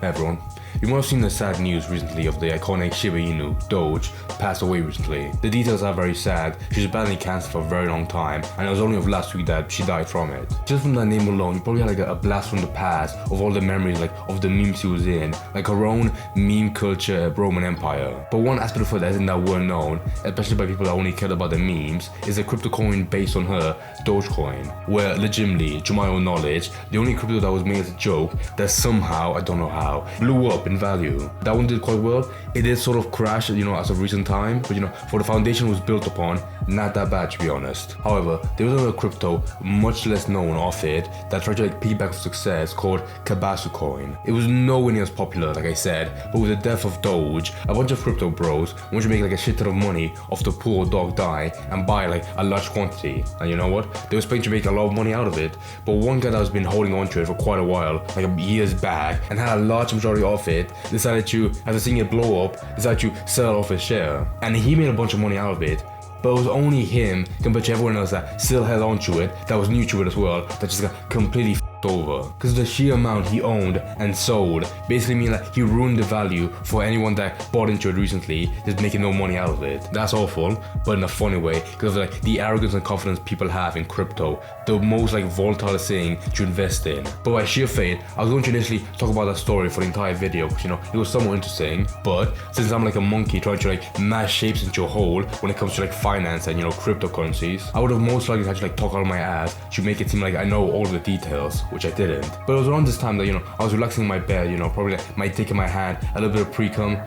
Everyone, you might have seen the sad news recently of the iconic Shiba Inu, Doge, passed away recently. The details are very sad. She was battling cancer for a very long time, and it was only of last week that she died from it. Just from that name alone, you probably had like a blast from the past of all the memories like of the memes she was in, like her own meme culture Roman Empire. But one aspect of her that isn't that well known, especially by people that only cared about the memes, is a crypto coin based on her, Dogecoin, where legitimately, to my own knowledge, the only crypto that was made as a joke that somehow, I don't know how, blew up in value. That one did quite well. It did sort of crash, as of recent time, but for the foundation it was built upon, not that bad to be honest. However, there was another crypto much less known of it that tried to piggyback for success called Kabasu Coin. It was nowhere near as popular, like I said, but with the death of Doge, a bunch of crypto bros wanted to make like a shit ton of money off the poor dog die and buy like a large quantity. And you know what? They were expecting to make a lot of money out of it, but one guy that has been holding on to it for quite a while, like years back, and had a large majority of it, decided to, after seeing it blow up, decided to sell off his share. And he made a bunch of money out of it. But it was only him, compared to everyone else that still held on to it, that was new to it as well, that just got completely over. Because the sheer amount he owned and sold basically mean that he ruined the value for anyone that bought into it recently, just making no money out of it. That's awful, but in a funny way, because of like the arrogance and confidence people have in crypto, the most like volatile thing to invest in. But by sheer fate, I was going to initially talk about that story for the entire video, because it was somewhat interesting, but since I'm like a monkey trying to like mash shapes into a hole when it comes to like finance and cryptocurrencies, I would have most likely had to like talk out of my ass to make it seem like I know all the details, which I didn't. But it was around this time that I was relaxing in my bed, probably like my dick in my hand, a little bit of pre-cum.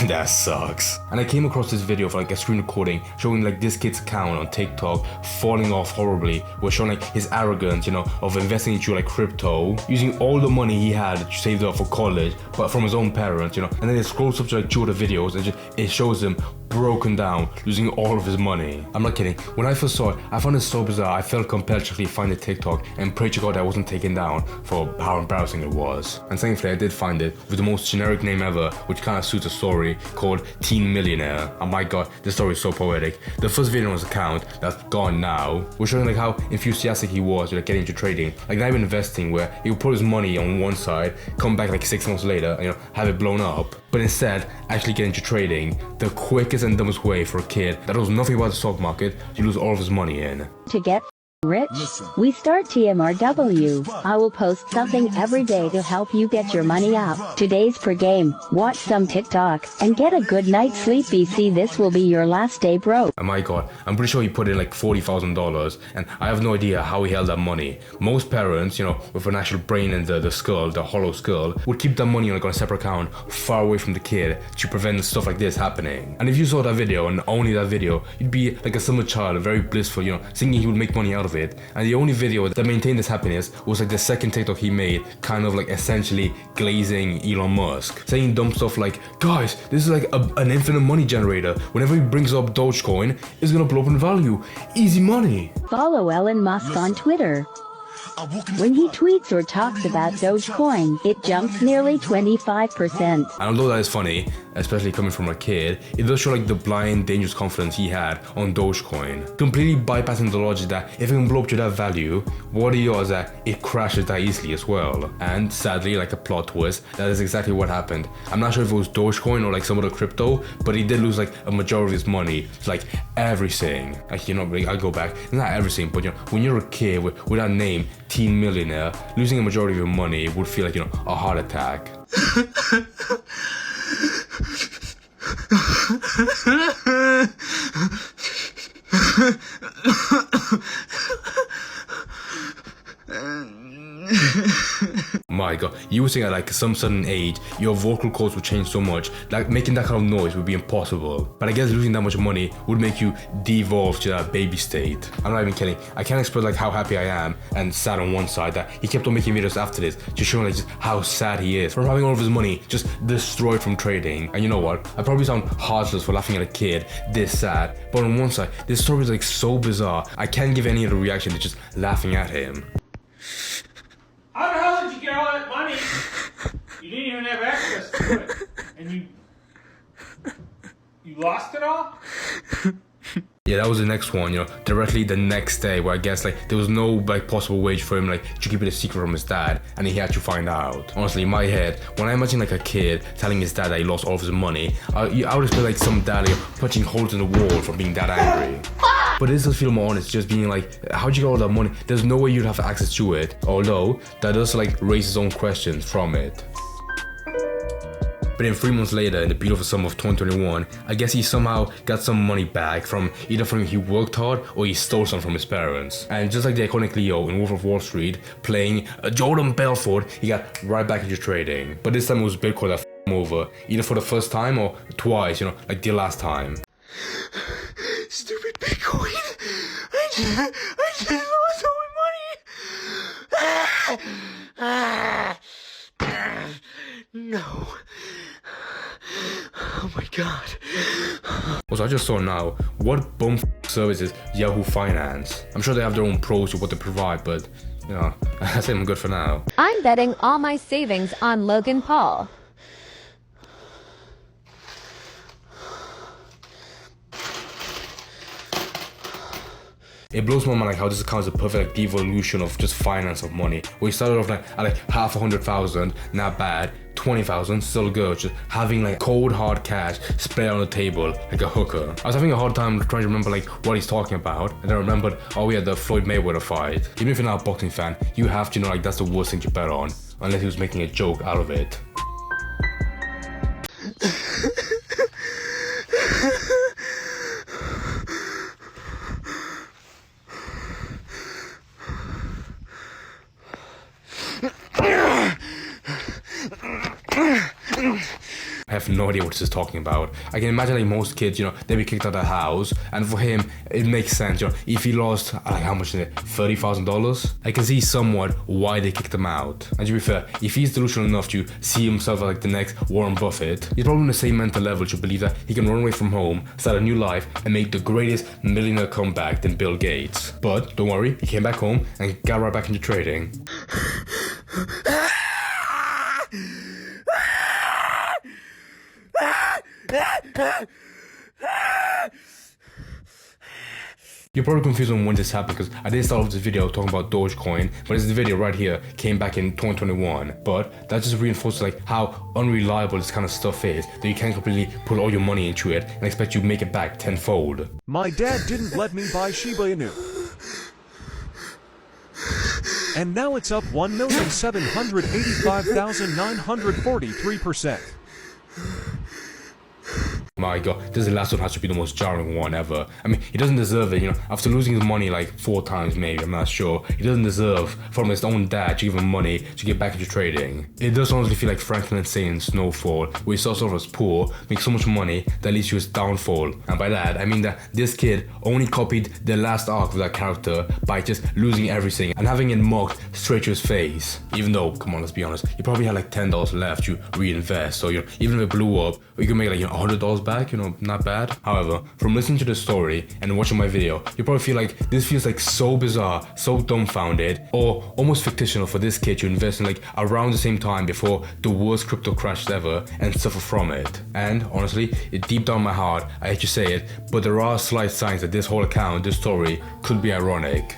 That sucks. And I came across this video for like a screen recording showing like this kid's account on TikTok falling off horribly, was showing like his arrogance, of investing into like crypto, using all the money he had saved up for college, but from his own parents, and then it scrolls up to like two of the videos and it shows him broken down, losing all of his money. I'm not kidding. When I first saw it, I found it so bizarre, I felt compelled to actually find the TikTok and pray to God that I wasn't taken down for how embarrassing it was. And thankfully I did find it with the most generic name ever, which kind of suits a story, called Teen Millionaire. And my God, this story is so poetic. The first video on his account, that's gone now, was showing like how enthusiastic he was with like getting into trading, like not even investing, where he would put his money on one side, come back like 6 months later and have it blown up, but instead actually get into trading, the quickest and dumbest way for a kid that knows nothing about the stock market to lose all of his money in. To get rich, we start TMRW. I will post something every day to help you get your money up. Today's per game, watch some TikTok, and get a good night's sleep. BC, this will be your last day broke. Oh my God, I'm pretty sure he put in like $40,000, and I have no idea how he held that money. Most parents, with an actual brain in the skull, the hollow skull, would keep that money like on a separate account far away from the kid to prevent stuff like this happening. And if you saw that video and only that video, you'd be like a summer child, very blissful, thinking he would make money out of it. And the only video that maintained this happiness was like the second TikTok he made, kind of like essentially glazing Elon Musk, saying dumb stuff like, guys, this is like an infinite money generator. Whenever he brings up Dogecoin, it's gonna blow up in value. Easy money. Follow Elon Musk on Twitter. When he tweets or talks about Dogecoin, it jumps nearly 25%. And although that is funny, especially coming from a kid, it does show like the blind, dangerous confidence he had on Dogecoin, completely bypassing the logic that if it can blow up to that value, what are the odds that it crashes that easily as well? And sadly, like a plot twist, that is exactly what happened. I'm not sure if it was Dogecoin or like some other crypto, but he did lose like a majority of his money, like everything. Like, I go back, not everything, but when you're a kid with that name, Teen Millionaire, losing a majority of your money would feel like, a heart attack. My God, you would think at like some sudden age, your vocal cords would change so much, like making that kind of noise would be impossible. But I guess losing that much money would make you devolve to that baby state. I'm not even kidding. I can't express like how happy I am and sad on one side that he kept on making videos after this, just showing like just how sad he is from having all of his money just destroyed from trading. And you know what? I probably sound heartless for laughing at a kid this sad, but on one side, this story is like so bizarre, I can't give any other reaction to just laughing at him. How the hell did you get all that money? You didn't even have access to it. And you lost it all? Yeah, that was the next one, directly the next day, where I guess like there was no like possible way for him like to keep it a secret from his dad, and he had to find out. Honestly, in my head, when I imagine like a kid telling his dad that he lost all of his money, I would just be like some dad punching holes in the wall from being that angry. But this does feel more honest, just being like, how'd you get all that money? There's no way you'd have access to it. Although that does like raise his own questions from it. But then 3 months later, in the beautiful summer of 2021, I guess he somehow got some money back from either from he worked hard or he stole some from his parents. And just like the iconic Leo in Wolf of Wall Street playing Jordan Belfort, he got right back into trading. But this time it was Bitcoin that f***ed him over, either for the first time or twice, like the last time. Stupid Bitcoin! I just lost all my money! No. Oh my god. Also, I just saw now, what bum service is Yahoo Finance? I'm sure they have their own pros to what they provide, but, I say I'm good for now. I'm betting all my savings on Logan Paul. It blows my mind like how this account is a perfect like, devolution of just finance of money. We started off at like half 100,000, not bad. 20,000, still good. Just having like cold hard cash spread on the table like a hooker. I was having a hard time trying to remember like what he's talking about, and I remembered, oh yeah, the Floyd Mayweather fight. Even if you're not a boxing fan, you have to know like that's the worst thing to bet on, unless he was making a joke out of it. I have no idea what this is talking about. I can imagine like most kids, they'd be kicked out of the house, and for him, it makes sense, if he lost, like how much is it, $30,000? I can see somewhat why they kicked him out. And to be fair, if he's delusional enough to see himself as like the next Warren Buffett, he's probably on the same mental level to believe that he can run away from home, start a new life, and make the greatest millionaire comeback than Bill Gates. But don't worry, he came back home and got right back into trading. You're probably confused on when this happened because I did start off this video talking about Dogecoin, but this video right here came back in 2021. But that just reinforces like how unreliable this kind of stuff is, that you can't completely put all your money into it and expect you to make it back tenfold. My dad didn't let me buy Shiba Inu. And now it's up 1,785,943%. My god, this last one has to be the most jarring one ever. I mean, he doesn't deserve it, after losing his money like 4 times maybe, I'm not sure. He doesn't deserve from his own dad to give him money to get back into trading. It does honestly feel like Franklin Saint Snowfall, where he starts off as poor, makes so much money that leads to his downfall. And by that, I mean that this kid only copied the last arc of that character by just losing everything and having it mocked straight to his face. Even though, come on, let's be honest, he probably had like $10 left to reinvest, so even if it blew up, you can make like $100 back, not bad. However, from listening to the story and watching my video, you probably feel like this feels like so bizarre, so dumbfounded, or almost fictional for this kid to invest in like around the same time before the worst crypto crash ever and suffer from it. And honestly, deep down my heart, I hate to say it, but there are slight signs that this whole account, this story, could be ironic.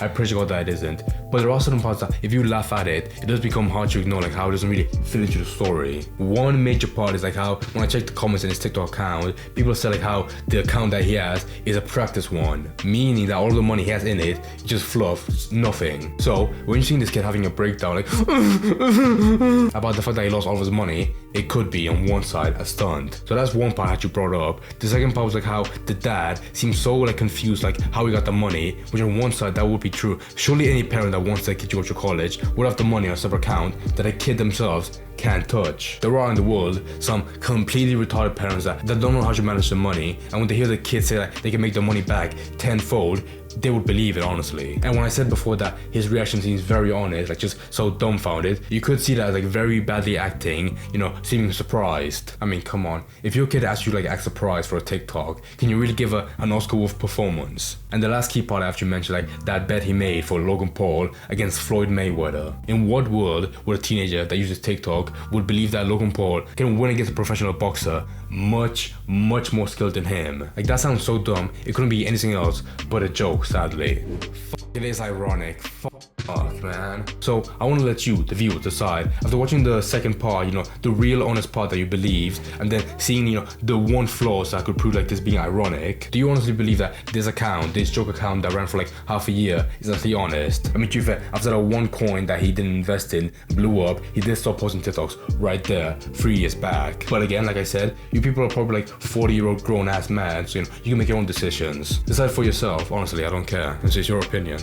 I pray to God that it isn't. But there are certain parts that if you laugh at it, it does become hard to ignore, like how it doesn't really fit into the story. One major part is like how when I check the comments in his TikTok account, people say like how the account that he has is a practice one, meaning that all the money he has in it is just fluff, it's nothing. So when you're seeing this kid having a breakdown like about the fact that he lost all of his money, it could be on one side a stunt. So that's one part that you brought up. The second part was like how the dad seems so like confused, like how he got the money, which on one side that would be true. Surely any parent that wants their kid to go to college would have the money on a separate account that a kid themselves can't touch. There are in the world some completely retarded parents that don't know how to manage their money, and when they hear the kids say that they can make their money back tenfold, they would believe it, honestly. And when I said before that his reaction seems very honest, like just so dumbfounded, you could see that as like very badly acting, seeming surprised. I mean, come on, if your kid asks you like act surprised for a TikTok, can you really give an Oscar worth performance? And the last key part I have to mention, like that bet he made for Logan Paul against Floyd Mayweather. In what world would a teenager that uses TikTok would believe that Logan Paul can win against a professional boxer much more skilled than him. Like, that sounds so dumb. It couldn't be anything else but a joke, sadly. It is ironic. Fuck, man. So I want to let you, the viewer, decide. After watching the second part, you know, the real honest part that you believed, and then seeing, you know, the one flaws that could prove like this being ironic, do you honestly believe that this joke account that ran for like half a year is actually honest? I mean, to be fair, after that one coin that he didn't invest in blew up, he did stop posting TikToks right there 3 years back. But again, like I said, you people are probably like 40-year-old grown-ass men, so you know, you can make your own decisions. Decide for yourself, honestly, I don't care. It's just your opinion.